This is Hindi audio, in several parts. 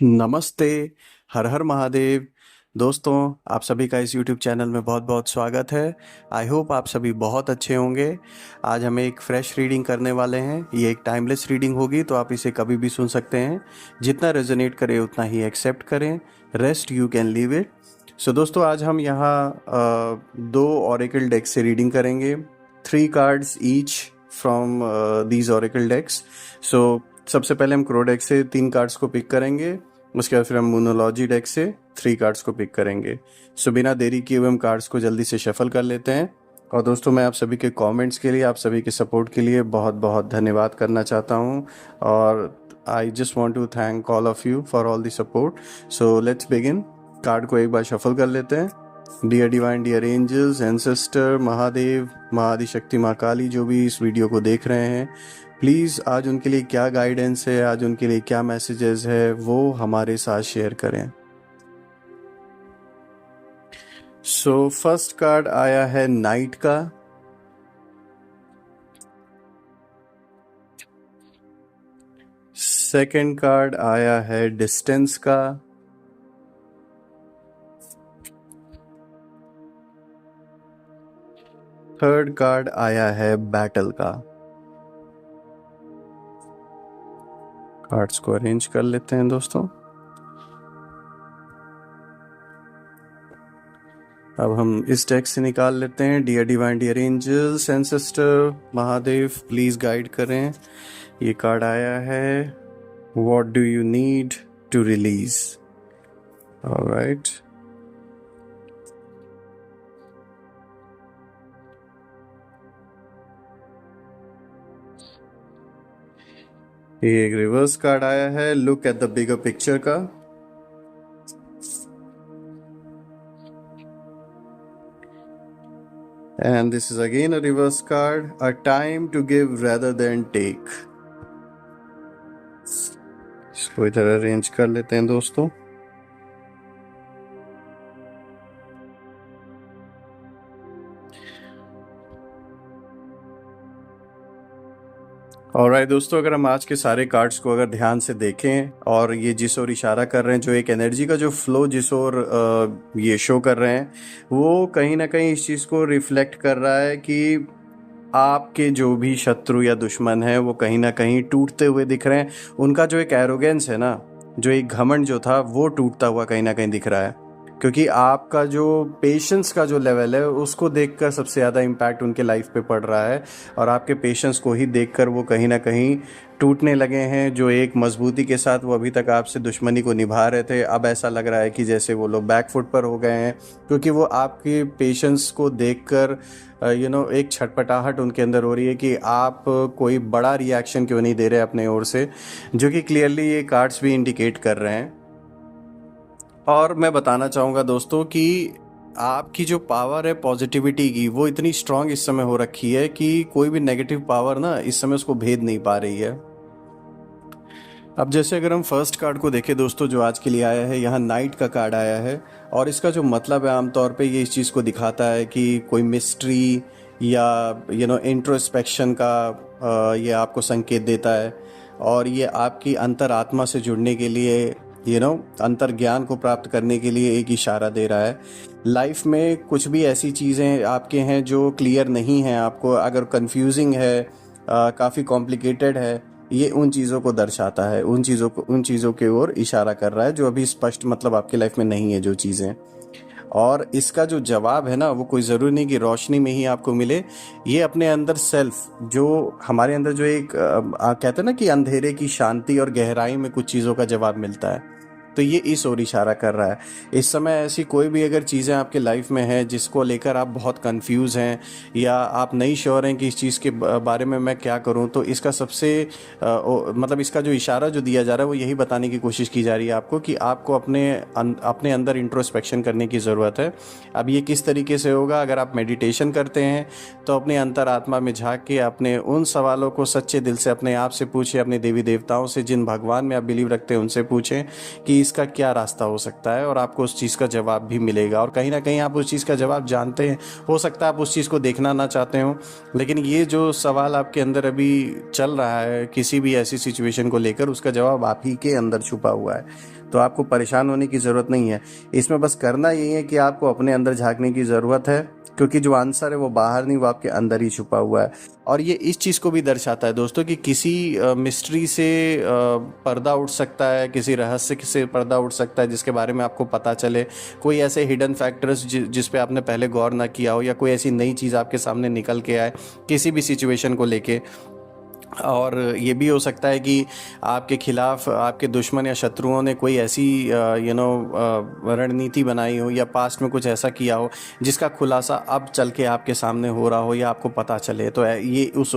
नमस्ते, हर हर महादेव। दोस्तों, आप सभी का इस यूट्यूब चैनल में बहुत बहुत स्वागत है। आई होप आप सभी बहुत अच्छे होंगे। आज हम एक फ्रेश रीडिंग करने वाले हैं। ये एक टाइमलेस रीडिंग होगी, तो आप इसे कभी भी सुन सकते हैं। जितना रेजोनेट करे उतना ही एक्सेप्ट करें। Rest you can leave it. So दोस्तों, आज हम यहाँ दो ऑरेकल डेक से रीडिंग करेंगे। 3 cards each from these oracle decks. So सबसे पहले हम क्रो डेक से 3 कार्ड्स को पिक करेंगे। उसके बाद फिर हम मोनोलॉजी डेक से 3 कार्ड्स को पिक करेंगे। सो बिना देरी किए हुए हम कार्ड्स को जल्दी से शफल कर लेते हैं। और दोस्तों, मैं आप सभी के कमेंट्स के लिए, आप सभी के सपोर्ट के लिए बहुत बहुत धन्यवाद करना चाहता हूँ। और I just want to thank all of you for all the support. So let's begin. Card को एक बार शफल कर लेते हैं। Dear divine, dear angels, ancestor, Mahadev, Mahaadishakti, माँ काली, जो भी इस वीडियो को देख रहे हैं, प्लीज़ आज उनके लिए क्या गाइडेंस है, आज उनके लिए क्या मैसेजेस है, वो हमारे साथ शेयर करें। सो फर्स्ट कार्ड आया है नाइट का। सेकंड कार्ड आया है डिस्टेंस का। थर्ड कार्ड आया है बैटल का। कार्ड्स को अरेंज कर लेते हैं दोस्तों। अब हम इस डेक से निकाल लेते हैं। Dear divine, dear angels, ancestor, Mahadev, please guide करें। ये कार्ड आया है, what do you need to release. Alright, ये एक रिवर्स कार्ड आया है, look at the bigger picture का। And this is again a reverse card, a time to give rather than take. इसको इधर अरेंज कर लेते हैं दोस्तों। ऑलराइट दोस्तों, अगर हम आज के सारे कार्ड्स को अगर ध्यान से देखें और ये जिस ओर इशारा कर रहे हैं, जो एक एनर्जी का जो फ्लो जिस ओर ये शो कर रहे हैं, वो कहीं ना कहीं इस चीज़ को रिफ्लेक्ट कर रहा है कि आपके जो भी शत्रु या दुश्मन है वो कहीं ना कहीं टूटते हुए दिख रहे हैं। उनका जो एक एरोगेंस है ना, जो एक घमंड जो था, वो टूटता हुआ कहीं ना कहीं दिख रहा है। क्योंकि आपका जो पेशेंस का जो लेवल है, उसको देखकर सबसे ज़्यादा इम्पैक्ट उनके लाइफ पे पड़ रहा है। और आपके पेशेंस को ही देखकर वो कहीं ना कहीं टूटने लगे हैं। जो एक मजबूती के साथ वो अभी तक आपसे दुश्मनी को निभा रहे थे, अब ऐसा लग रहा है कि जैसे वो लोग बैकफुट पर हो गए हैं। क्योंकि वो आपके पेशेंस को देखकर एक छटपटाहट उनके अंदर हो रही है कि आप कोई बड़ा रिएक्शन क्यों नहीं दे रहे अपने ओर से, जो कि क्लियरली ये कार्ड्स भी इंडिकेट कर रहे हैं। और मैं बताना चाहूँगा दोस्तों कि आपकी जो पावर है पॉजिटिविटी की, वो इतनी स्ट्रांग इस समय हो रखी है कि कोई भी नेगेटिव पावर ना इस समय उसको भेद नहीं पा रही है। अब जैसे अगर हम फर्स्ट कार्ड को देखें दोस्तों, जो आज के लिए आया है, यहाँ नाइट का कार्ड आया है। और इसका जो मतलब है, आमतौर पे ये इस चीज़ को दिखाता है कि कोई मिस्ट्री या इंट्रोस्पेक्शन का ये आपको संकेत देता है। और ये आपकी अंतरात्मा से जुड़ने के लिए, अंतर ज्ञान को प्राप्त करने के लिए एक इशारा दे रहा है। लाइफ में कुछ भी ऐसी चीज़ें आपके हैं जो क्लियर नहीं हैं, आपको अगर कंफ्यूजिंग है, काफ़ी कॉम्प्लिकेटेड है, ये उन चीज़ों को दर्शाता है, उन चीज़ों के ओर इशारा कर रहा है जो अभी स्पष्ट मतलब आपकी लाइफ में नहीं है जो चीज़ें। और इसका जो जवाब है ना, वो कोई ज़रूरी नहीं कि रोशनी में ही आपको मिले। ये अपने अंदर सेल्फ, जो हमारे अंदर जो एक कहते हैं ना कि अंधेरे की शांति और गहराई में कुछ चीज़ों का जवाब मिलता है, तो ये इस ओर इशारा कर रहा है। इस समय ऐसी कोई भी अगर चीज़ें आपके लाइफ में हैं जिसको लेकर आप बहुत कंफ्यूज हैं, या आप नहीं श्योर हैं कि इस चीज़ के बारे में मैं क्या करूं, तो इसका सबसे मतलब इसका जो इशारा जो दिया जा रहा है, वो यही बताने की कोशिश की जा रही है आपको कि आपको अपने अंदर इंट्रोस्पेक्शन करने की ज़रूरत है। अब ये किस तरीके से होगा? अगर आप मेडिटेशन करते हैं तो अपने अंतरात्मा में झांक के अपने उन सवालों को सच्चे दिल से अपने आप से पूछें, अपने देवी देवताओं से, जिन भगवान में आप बिलीव रखते हैं उनसे पूछें कि इसका क्या रास्ता हो सकता है, और आपको उस चीज़ का जवाब भी मिलेगा। और कहीं ना कहीं आप उस चीज़ का जवाब जानते हैं, हो सकता है आप उस चीज़ को देखना ना चाहते हो, लेकिन ये जो सवाल आपके अंदर अभी चल रहा है किसी भी ऐसी सिचुएशन को लेकर, उसका जवाब आप ही के अंदर छुपा हुआ है। तो आपको परेशान होने की ज़रूरत नहीं है। इसमें बस करना यही है कि आपको अपने अंदर झाँकने की ज़रूरत है, क्योंकि जो आंसर है वो बाहर नहीं, वो आपके अंदर ही छुपा हुआ है। और ये इस चीज़ को भी दर्शाता है दोस्तों कि किसी मिस्ट्री से पर्दा उठ सकता है, किसी रहस्य से पर्दा उठ सकता है जिसके बारे में आपको पता चले। कोई ऐसे हिडन फैक्टर्स जिस पे आपने पहले गौर ना किया हो, या कोई ऐसी नई चीज़ आपके सामने निकल के आए किसी भी सिचुएशन को लेके। और ये भी हो सकता है कि आपके खिलाफ आपके दुश्मन या शत्रुओं ने कोई ऐसी रणनीति बनाई हो, या पास्ट में कुछ ऐसा किया हो जिसका खुलासा अब चल के आपके सामने हो रहा हो या आपको पता चले। तो ये उस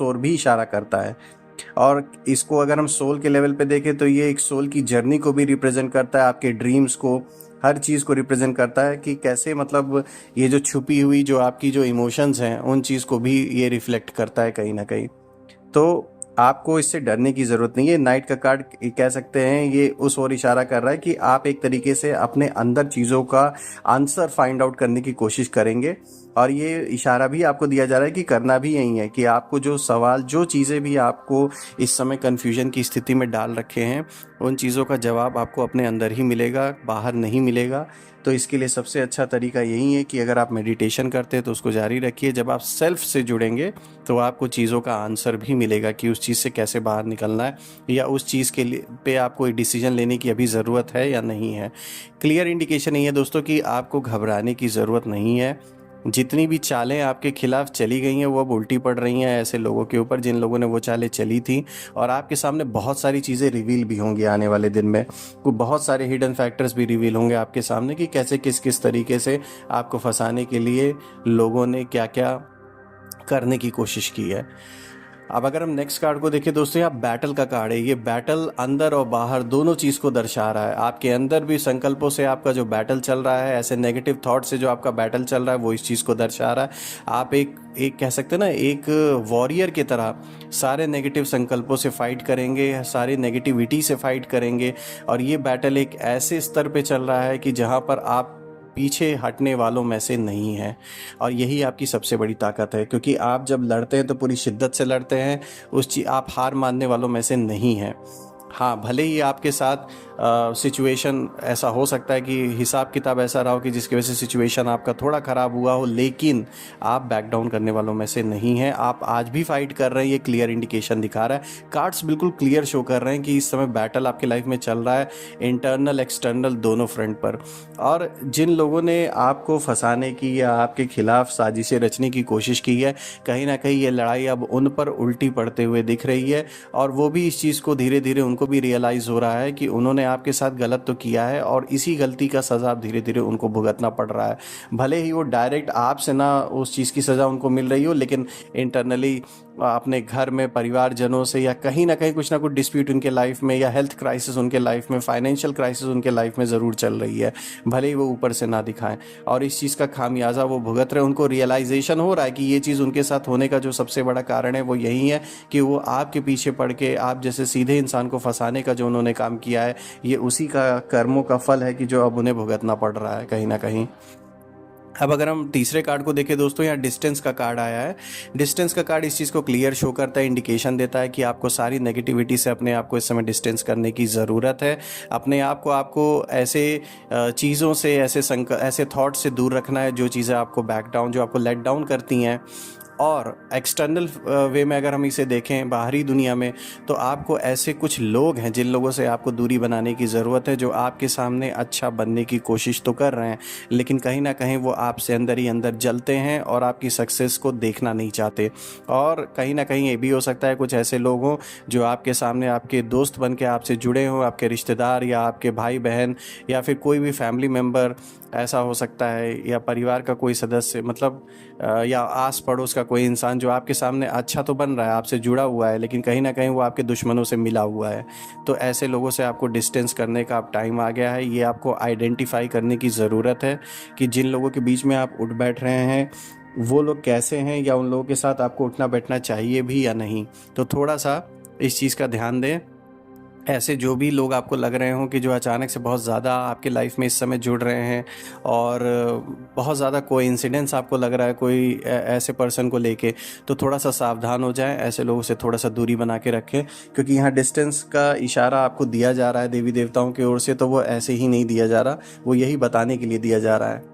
ओर भी इशारा करता है। और इसको अगर हम सोल के लेवल पे देखें तो ये एक सोल की जर्नी को भी रिप्रेजेंट करता है, आपके ड्रीम्स को, हर चीज़ को रिप्रेजेंट करता है कि कैसे, मतलब ये जो छुपी हुई जो आपकी जो इमोशंस हैं उन चीज़ को भी ये रिफ्लेक्ट करता है कहीं ना कहीं। तो आपको इससे डरने की ज़रूरत नहीं है। नाइट का कार्ड कह सकते हैं ये उस ओर इशारा कर रहा है कि आप एक तरीके से अपने अंदर चीज़ों का आंसर फाइंड आउट करने की कोशिश करेंगे। और ये इशारा भी आपको दिया जा रहा है कि करना भी यही है, कि आपको जो सवाल, जो चीज़ें भी आपको इस समय कन्फ्यूजन की स्थिति में डाल रखे हैं, उन चीज़ों का जवाब आपको अपने अंदर ही मिलेगा, बाहर नहीं मिलेगा। तो इसके लिए सबसे अच्छा तरीका यही है कि अगर आप मेडिटेशन करते हैं तो उसको जारी रखिए। जब आप सेल्फ से जुड़ेंगे तो आपको चीज़ों का आंसर भी मिलेगा कि उस चीज़ से कैसे बाहर निकलना है, या उस चीज़ के लिए पे आपको एक डिसीजन लेने की अभी ज़रूरत है या नहीं है। क्लियर इंडिकेशन ये है दोस्तों कि आपको घबराने की ज़रूरत नहीं है। जितनी भी चालें आपके खिलाफ चली गई हैं वो अब उल्टी पड़ रही हैं ऐसे लोगों के ऊपर जिन लोगों ने वो चालें चली थी। और आपके सामने बहुत सारी चीज़ें रिवील भी होंगी आने वाले दिन में। बहुत सारे हिडन फैक्टर्स भी रिवील होंगे आपके सामने कि कैसे किस किस तरीके से आपको फंसाने के लिए लोगों ने क्या क्या करने की कोशिश की है। अब अगर हम नेक्स्ट कार्ड को देखें दोस्तों, यहाँ बैटल का कार्ड है। ये बैटल अंदर और बाहर दोनों चीज़ को दर्शा रहा है। आपके अंदर भी संकल्पों से आपका जो बैटल चल रहा है, ऐसे नेगेटिव थॉट से जो आपका बैटल चल रहा है, वो इस चीज़ को दर्शा रहा है। आप एक कह सकते हैं ना, एक वॉरियर की तरह सारे नेगेटिव संकल्पों से फाइट करेंगे, सारी नेगेटिविटी से फाइट करेंगे। और ये बैटल एक ऐसे स्तर पे चल रहा है कि जहाँ पर आप पीछे हटने वालों में से नहीं है। और यही आपकी सबसे बड़ी ताकत है, क्योंकि आप जब लड़ते हैं तो पूरी शिद्दत से लड़ते हैं। आप हार मानने वालों में से नहीं हैं। हाँ, भले ही आपके साथ सिचुएशन ऐसा हो सकता है कि हिसाब किताब ऐसा रहा हो कि जिसकी वजह से सिचुएशन आपका थोड़ा ख़राब हुआ हो, लेकिन आप बैक डाउन करने वालों में से नहीं हैं। आप आज भी फाइट कर रहे हैं, ये क्लियर इंडिकेशन दिखा रहा है। कार्ड्स बिल्कुल क्लियर शो कर रहे हैं कि इस समय बैटल आपके लाइफ में चल रहा है, इंटरनल एक्सटर्नल दोनों फ्रंट पर। और जिन लोगों ने आपको फंसाने की या आपके खिलाफ साजिशें रचने की कोशिश की है, कहीं ना कहीं ये लड़ाई अब उन पर उल्टी पड़ते हुए दिख रही है। और वो भी इस चीज़ को धीरे धीरे उनको भी रियलाइज़ हो रहा है कि उन्होंने आपके साथ गलत तो किया है, और इसी गलती का सज़ा धीरे धीरे उनको भुगतना पड़ रहा है। भले ही वो डायरेक्ट आपसे ना उस चीज़ की सज़ा उनको मिल रही हो, लेकिन इंटरनली अपने घर में परिवारजनों से, या कहीं ना कहीं कुछ ना कुछ डिस्प्यूट उनके लाइफ में, या हेल्थ क्राइसिस उनके लाइफ में, फाइनेंशियल क्राइसिस उनके लाइफ में ज़रूर चल रही है, भले ही वो ऊपर से ना दिखाएं। और इस चीज़ का खामियाजा वो भुगत रहे हैं। उनको रियलाइजेशन हो रहा है कि ये चीज़ उनके साथ होने का जो सबसे बड़ा कारण है वो यही है कि वो आपके पीछे पड़ के आप जैसे सीधे इंसान को फंसाने का जो उन्होंने काम किया है, ये उसी का कर्मों का फल है कि जो अब उन्हें भुगतना पड़ रहा है कहीं ना कहीं। अब अगर हम तीसरे कार्ड को देखें दोस्तों, यहाँ डिस्टेंस का कार्ड आया है। डिस्टेंस का कार्ड इस चीज़ को क्लियर शो करता है, इंडिकेशन देता है कि आपको सारी नेगेटिविटी से अपने आप को इस समय डिस्टेंस करने की ज़रूरत है। अपने आप को आपको ऐसे चीज़ों से, ऐसे थॉट से दूर रखना है जो चीज़ें आपको बैक डाउन, जो आपको लेट डाउन करती हैं। और एक्सटर्नल वे में अगर हम इसे देखें, बाहरी दुनिया में, तो आपको ऐसे कुछ लोग हैं जिन लोगों से आपको दूरी बनाने की ज़रूरत है, जो आपके सामने अच्छा बनने की कोशिश तो कर रहे हैं, लेकिन कहीं ना कहीं वो आपसे अंदर ही अंदर जलते हैं और आपकी सक्सेस को देखना नहीं चाहते। और कहीं ना कहीं ये भी हो सकता है कुछ ऐसे लोग हों जो आपके सामने आपके दोस्त बन के आपसे जुड़े हों, आपके रिश्तेदार या आपके भाई बहन या फिर कोई भी फैमिली मेम्बर ऐसा हो सकता है, या परिवार का कोई सदस्य, मतलब या आस पड़ोस का कोई इंसान जो आपके सामने अच्छा तो बन रहा है, आपसे जुड़ा हुआ है, लेकिन कहीं ना कहीं वो आपके दुश्मनों से मिला हुआ है। तो ऐसे लोगों से आपको डिस्टेंस करने का अब टाइम आ गया है। ये आपको आइडेंटिफाई करने की ज़रूरत है कि जिन लोगों के बीच में आप उठ बैठ रहे हैं वो लोग कैसे हैं, या उन लोगों के साथ आपको उठना बैठना चाहिए भी या नहीं। तो थोड़ा सा इस चीज़ का ध्यान दें। ऐसे जो भी लोग आपको लग रहे हों कि जो अचानक से बहुत ज़्यादा आपके लाइफ में इस समय जुड़ रहे हैं और बहुत ज़्यादा कोइंसिडेंस आपको लग रहा है कोई ऐसे पर्सन को लेके, तो थोड़ा सा सावधान हो जाएं, ऐसे लोगों से थोड़ा सा दूरी बना के रखें, क्योंकि यहाँ डिस्टेंस का इशारा आपको दिया जा रहा है देवी देवताओं की ओर से, तो वो ऐसे ही नहीं दिया जा रहा, वो यही बताने के लिए दिया जा रहा है।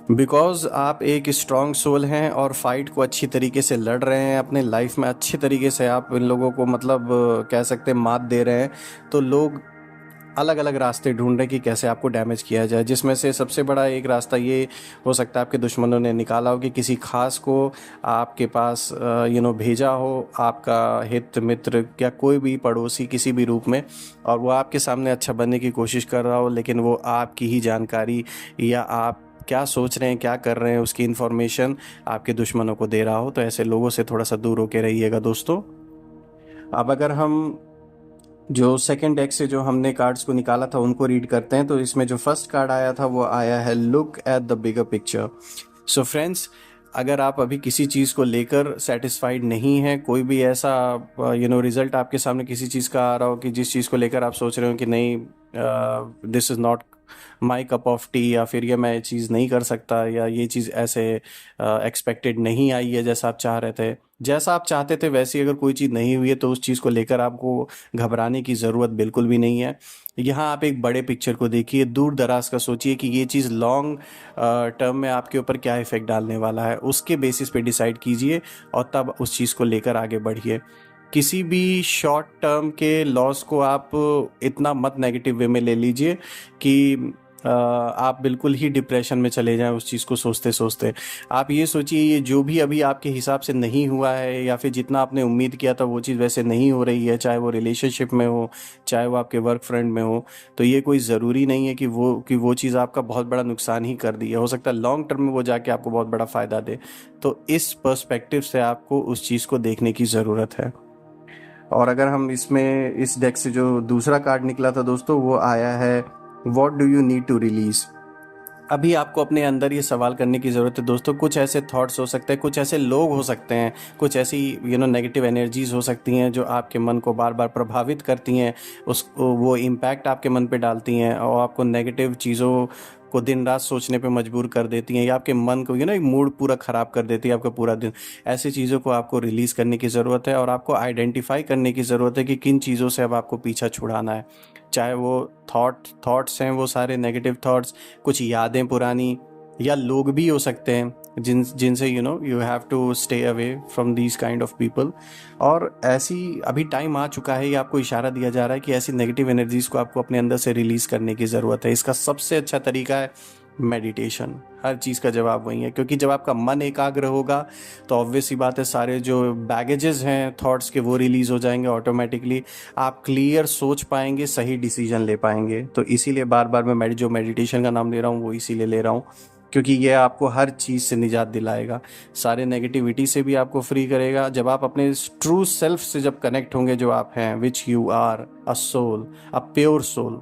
बिकॉज आप एक स्ट्रॉन्ग सोल हैं और फाइट को अच्छी तरीके से लड़ रहे हैं अपने लाइफ में, अच्छी तरीके से आप इन लोगों को मतलब कह सकते हैं मात दे रहे हैं, तो लोग अलग अलग रास्ते ढूंढ रहे हैं कि कैसे आपको डैमेज किया जाए, जिसमें से सबसे बड़ा एक रास्ता ये हो सकता है आपके दुश्मनों ने निकाला हो कि किसी खास को आपके पास भेजा हो, आपका हित मित्र या कोई भी पड़ोसी किसी भी रूप में, और वो आपके सामने अच्छा बनने की कोशिश कर रहा हो, लेकिन वो आपकी ही जानकारी या आप क्या सोच रहे हैं क्या कर रहे हैं उसकी इन्फॉर्मेशन आपके दुश्मनों को दे रहा हो। तो ऐसे लोगों से थोड़ा सा दूर होके रहिएगा दोस्तों। अब अगर हम जो सेकंड डेक से जो हमने कार्ड्स को निकाला था उनको रीड करते हैं, तो इसमें जो फर्स्ट कार्ड आया था वो आया है look at the bigger picture. So friends, अगर आप अभी किसी चीज़ को लेकर सेटिस्फाइड नहीं हैं, कोई भी ऐसा रिजल्ट आपके सामने किसी चीज़ का आ रहा हो कि जिस चीज़ को लेकर आप सोच रहे हो कि नहीं, this is not my cup of T, या फिर ये मैं चीज़ नहीं कर सकता, या ये चीज़ ऐसे एक्सपेक्टेड नहीं आई है जैसा आप चाह रहे थे, जैसा आप चाहते थे वैसी अगर कोई चीज़ नहीं हुई है, तो उस चीज़ को लेकर आपको घबराने की ज़रूरत बिल्कुल भी नहीं है। यहाँ आप एक बड़े पिक्चर को देखिए, दूर दराज का सोचिए कि ये चीज़ लॉन्ग टर्म में आपके ऊपर क्या इफ़ेक्ट डालने वाला है, उसके बेसिस पे डिसाइड कीजिए और तब उस चीज़ को लेकर आगे बढ़िए। किसी भी शॉर्ट टर्म के लॉस को आप इतना मत नेगेटिव वे में ले लीजिए कि आप बिल्कुल ही डिप्रेशन में चले जाएं उस चीज़ को सोचते सोचते। आप ये सोचिए, ये जो भी अभी आपके हिसाब से नहीं हुआ है या फिर जितना आपने उम्मीद किया था वो चीज़ वैसे नहीं हो रही है, चाहे वो रिलेशनशिप में हो, चाहे वो आपके वर्क फ्रेंड में हो, तो ये कोई ज़रूरी नहीं है कि वो चीज़ आपका बहुत बड़ा नुकसान ही कर दी है। हो सकता है लॉन्ग टर्म में वो जाके आपको बहुत बड़ा फ़ायदा दे। तो इस पर्सपेक्टिव से आपको उस चीज़ को देखने की ज़रूरत है। और अगर हम इसमें इस डेक से जो दूसरा कार्ड निकला था दोस्तों, वो आया है what do you need to release. अभी आपको अपने अंदर ये सवाल करने की ज़रूरत है दोस्तों। कुछ ऐसे थॉट्स हो सकते हैं, कुछ ऐसे लोग हो सकते हैं, कुछ ऐसी नेगेटिव एनर्जीज हो सकती हैं जो आपके मन को बार बार प्रभावित करती हैं, वो इम्पैक्ट आपके मन पे डालती हैं और आपको नेगेटिव चीज़ों को दिन रात सोचने पे मजबूर कर देती हैं, या आपके मन को एक मूड पूरा ख़राब कर देती है आपका पूरा दिन। ऐसी चीज़ों को आपको रिलीज़ करने की ज़रूरत है और आपको आइडेंटिफाई करने की ज़रूरत है कि किन चीज़ों से अब आपको पीछा छुड़ाना है। चाहे वो थॉट्स हैं, वो सारे नेगेटिव थॉट्स, कुछ यादें पुरानी, या लोग भी हो सकते हैं जिनसे you have to stay away from these kind of people. और ऐसी अभी टाइम आ चुका है, ये आपको इशारा दिया जा रहा है कि ऐसी नेगेटिव एनर्जीज को आपको अपने अंदर से रिलीज करने की ज़रूरत है। इसका सबसे अच्छा तरीका है मेडिटेशन। हर चीज़ का जवाब वही है, क्योंकि जब आपका मन एकाग्र होगा तो ऑब्वियस सी बात है सारे जो बैगेजेस हैं थॉट्स के वो रिलीज़ हो जाएंगे ऑटोमेटिकली। आप क्लियर सोच पाएंगे, सही डिसीजन ले पाएंगे। तो इसीलिए बार बार मैं जो मेडिटेशन का नाम ले रहा हूँ वो इसीलिए ले रहा हूँ, क्योंकि ये आपको हर चीज़ से निजात दिलाएगा, सारे नेगेटिविटी से भी आपको फ्री करेगा। जब आप अपने ट्रू सेल्फ से जब कनेक्ट होंगे, जो आप हैं, which you are, a soul, a pure soul,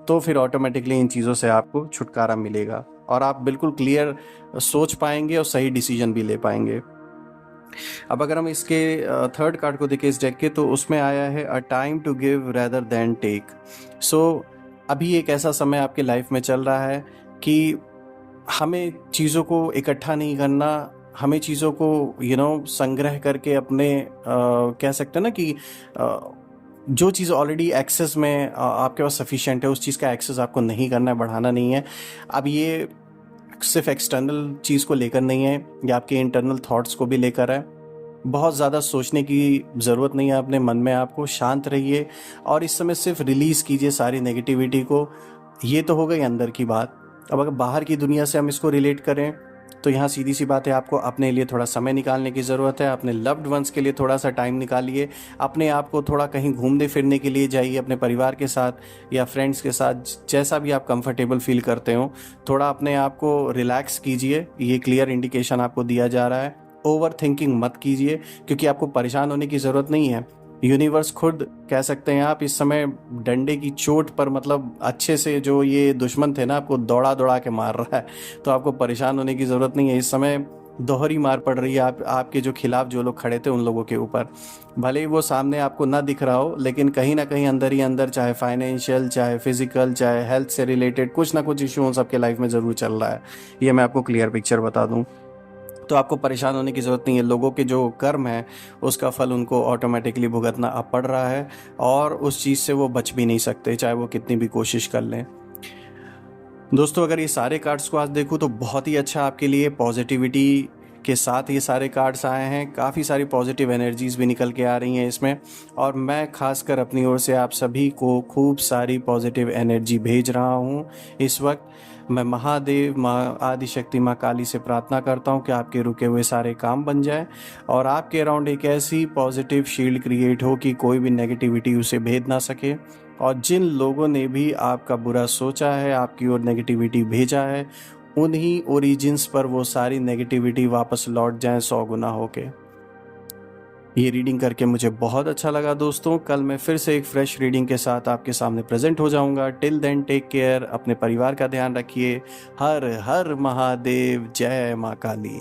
तो फिर ऑटोमेटिकली इन चीज़ों से आपको छुटकारा मिलेगा और आप बिल्कुल क्लियर सोच पाएंगे और सही डिसीजन भी ले पाएंगे। अब अगर हम इसके थर्ड कार्ड को देखें इस डेक के, तो उसमें आया है a time to give rather than take. So अभी एक ऐसा समय आपके लाइफ में चल रहा है कि हमें चीज़ों को इकट्ठा नहीं करना, हमें चीज़ों को संग्रह करके अपने कह सकते हैं ना कि जो चीज़ ऑलरेडी एक्सेस में आपके पास सफिशिएंट है, उस चीज़ का एक्सेस आपको नहीं करना है, बढ़ाना नहीं है। अब ये सिर्फ एक्सटर्नल चीज़ को लेकर नहीं है, ये आपके इंटरनल थॉट्स को भी लेकर है। बहुत ज़्यादा सोचने की ज़रूरत नहीं है अपने मन में, आपको शांत रहिए और इस समय सिर्फ रिलीज़ कीजिए सारी नेगेटिविटी को। ये तो हो गई अंदर की बात। अब अगर बाहर की दुनिया से हम इसको रिलेट करें, तो यहाँ सीधी सी बात है, आपको अपने लिए थोड़ा समय निकालने की ज़रूरत है। अपने लव्ड वंस के लिए थोड़ा सा टाइम निकालिए, अपने आप को थोड़ा कहीं घूमने फिरने के लिए जाइए, अपने परिवार के साथ या फ्रेंड्स के साथ, जैसा भी आप कंफर्टेबल फील करते हो, थोड़ा अपने आप को रिलैक्स कीजिए। ये क्लियर इंडिकेशन आपको दिया जा रहा है। ओवर थिंकिंग मत कीजिए, क्योंकि आपको परेशान होने की ज़रूरत नहीं है। यूनिवर्स खुद कह सकते हैं आप इस समय डंडे की चोट पर, मतलब अच्छे से जो ये दुश्मन थे ना, आपको दौड़ा दौड़ा के मार रहा है, तो आपको परेशान होने की ज़रूरत नहीं है। इस समय दोहरी मार पड़ रही है आपके जो खिलाफ जो लोग खड़े थे उन लोगों के ऊपर। भले ही वो सामने आपको ना दिख रहा हो, लेकिन कहीं ना कहीं अंदर ही अंदर, चाहे फाइनेंशियल, चाहे फिजिकल, चाहे हेल्थ से रिलेटेड, कुछ ना कुछ इशू उन सबके लाइफ में ज़रूर चल रहा है। ये मैं आपको क्लियर पिक्चर बता दूं। तो आपको परेशान होने की ज़रूरत नहीं है। लोगों के जो कर्म है उसका फल उनको ऑटोमेटिकली भुगतना अब पड़ रहा है, और उस चीज़ से वो बच भी नहीं सकते, चाहे वो कितनी भी कोशिश कर लें। दोस्तों, अगर ये सारे कार्ड्स को आज देखूँ तो बहुत ही अच्छा आपके लिए पॉजिटिविटी के साथ ये सारे कार्ड्स आए हैं। काफ़ी सारी पॉजिटिव एनर्जीज भी निकल के आ रही हैं इसमें, और मैं खासकर अपनी ओर से आप सभी को खूब सारी पॉजिटिव एनर्जी भेज रहा हूँ इस वक्त। मैं महादेव, माँ आदिशक्ति, माँ काली से प्रार्थना करता हूँ कि आपके रुके हुए सारे काम बन जाए, और आपके अराउंड एक ऐसी पॉजिटिव शील्ड क्रिएट हो कि कोई भी नेगेटिविटी उसे भेद ना सके। और जिन लोगों ने भी आपका बुरा सोचा है, आपकी ओर नेगेटिविटी भेजा है, उन्हीं ओरिजिन्स पर वो सारी नेगेटिविटी वापस लौट जाए 100 गुना होके। ये रीडिंग करके मुझे बहुत अच्छा लगा दोस्तों। कल मैं फिर से एक फ्रेश रीडिंग के साथ आपके सामने प्रेजेंट हो जाऊंगा। टिल देन टेक केयर, अपने परिवार का ध्यान रखिए। हर हर महादेव, जय माँ काली।